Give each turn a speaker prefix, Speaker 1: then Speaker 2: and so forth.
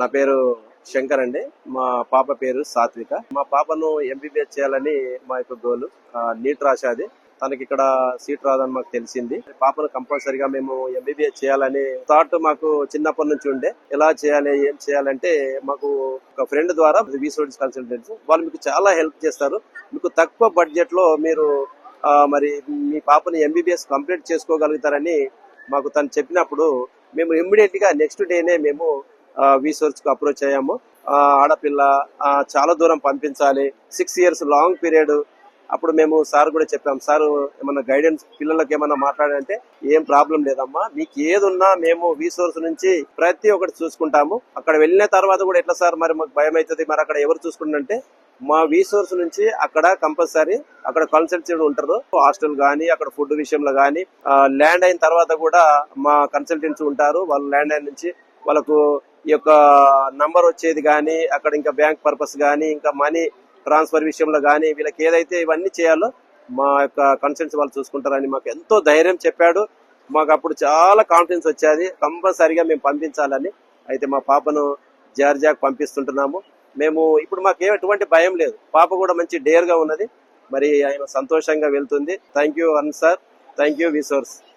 Speaker 1: నా పేరు శంకర్ అండి. మా పాప పేరు సాత్విక. మా పాపను ఎంబీబీఎస్ చేయాలని మా యొక్క గోల్. నీట్ రాశాది. తనకి ఇక్కడ సీట్ రాదని మాకు తెలిసింది. పాపను కంపల్సరీగా మేము ఎంబీబీఎస్ చేయాలని థాట్ మాకు చిన్నప్పటి నుంచి ఉండే. ఎలా చేయాలి, ఏం చేయాలంటే మాకు ఒక ఫ్రెండ్ ద్వారా విసోడిస్ కన్సల్టెంట్స్ వాళ్ళు మీకు చాలా హెల్ప్ చేస్తారు. మీకు తక్కువ బడ్జెట్ లో మీరు మరి మీ పాపని ఎంబీబీఎస్ కంప్లీట్ చేసుకోగలుగుతారని మాకు తను చెప్పినప్పుడు మేము ఇమ్మీడియట్ గా నెక్స్ట్ డేనే మేము విసోర్స్ కు అప్రోచ్ అయ్యాము. ఆడపిల్ల చాలా దూరం పంపించాలి, 6 years లాంగ్ పీరియడ్. అప్పుడు మేము సార్ కూడా చెప్పాం, సార్ ఏమన్నా గైడెన్స్ పిల్లలకి ఏమన్నా మాట్లాడంటే ఏం ప్రాబ్లం లేదమ్మా, మీకు ఏది ఉన్నా మేము విసోర్స్ నుంచి ప్రతి ఒక్కటి చూసుకుంటాము. అక్కడ వెళ్ళిన తర్వాత కూడా ఎట్లా సార్ మరి మాకు భయం అవుతుంది, మరి అక్కడ ఎవరు చూసుకుంటే మా విసోర్స్ నుంచి అక్కడ కంపల్సరీ అక్కడ కన్సల్టెంట్ ఉంటారు. హాస్టల్ గానీ అక్కడ ఫుడ్ విషయంలో గానీ ల్యాండ్ అయిన తర్వాత కూడా మా కన్సల్టెంట్స్ ఉంటారు. వాళ్ళు ల్యాండ్ అయిన నుంచి వాళ్ళకు ఈ యొక్క నంబర్ వచ్చేది గానీ అక్కడ ఇంకా బ్యాంక్ పర్పస్ గానీ ఇంకా మనీ ట్రాన్స్ఫర్ విషయంలో గానీ వీళ్ళకి ఏదైతే ఇవన్నీ చేయాలో మా యొక్క కన్సల్టెంట్స్ వాళ్ళు చూసుకుంటారని మాకు ఎంతో ధైర్యం చెప్పాడు. మాకు అప్పుడు చాలా కాన్ఫిడెన్స్ వచ్చేది కంపల్సరీగా మేము పంపించాలని. అయితే మా పాపను జార్జియాకు పంపిస్తుంటున్నాము మేము. ఇప్పుడు మాకు ఎటువంటి భయం లేదు. పాప కూడా మంచి డేర్ గా ఉన్నది. మరి ఆయన సంతోషంగా వెళ్తుంది. థ్యాంక్ యూ అన్ సార్, థ్యాంక్ యూ విసోర్స్.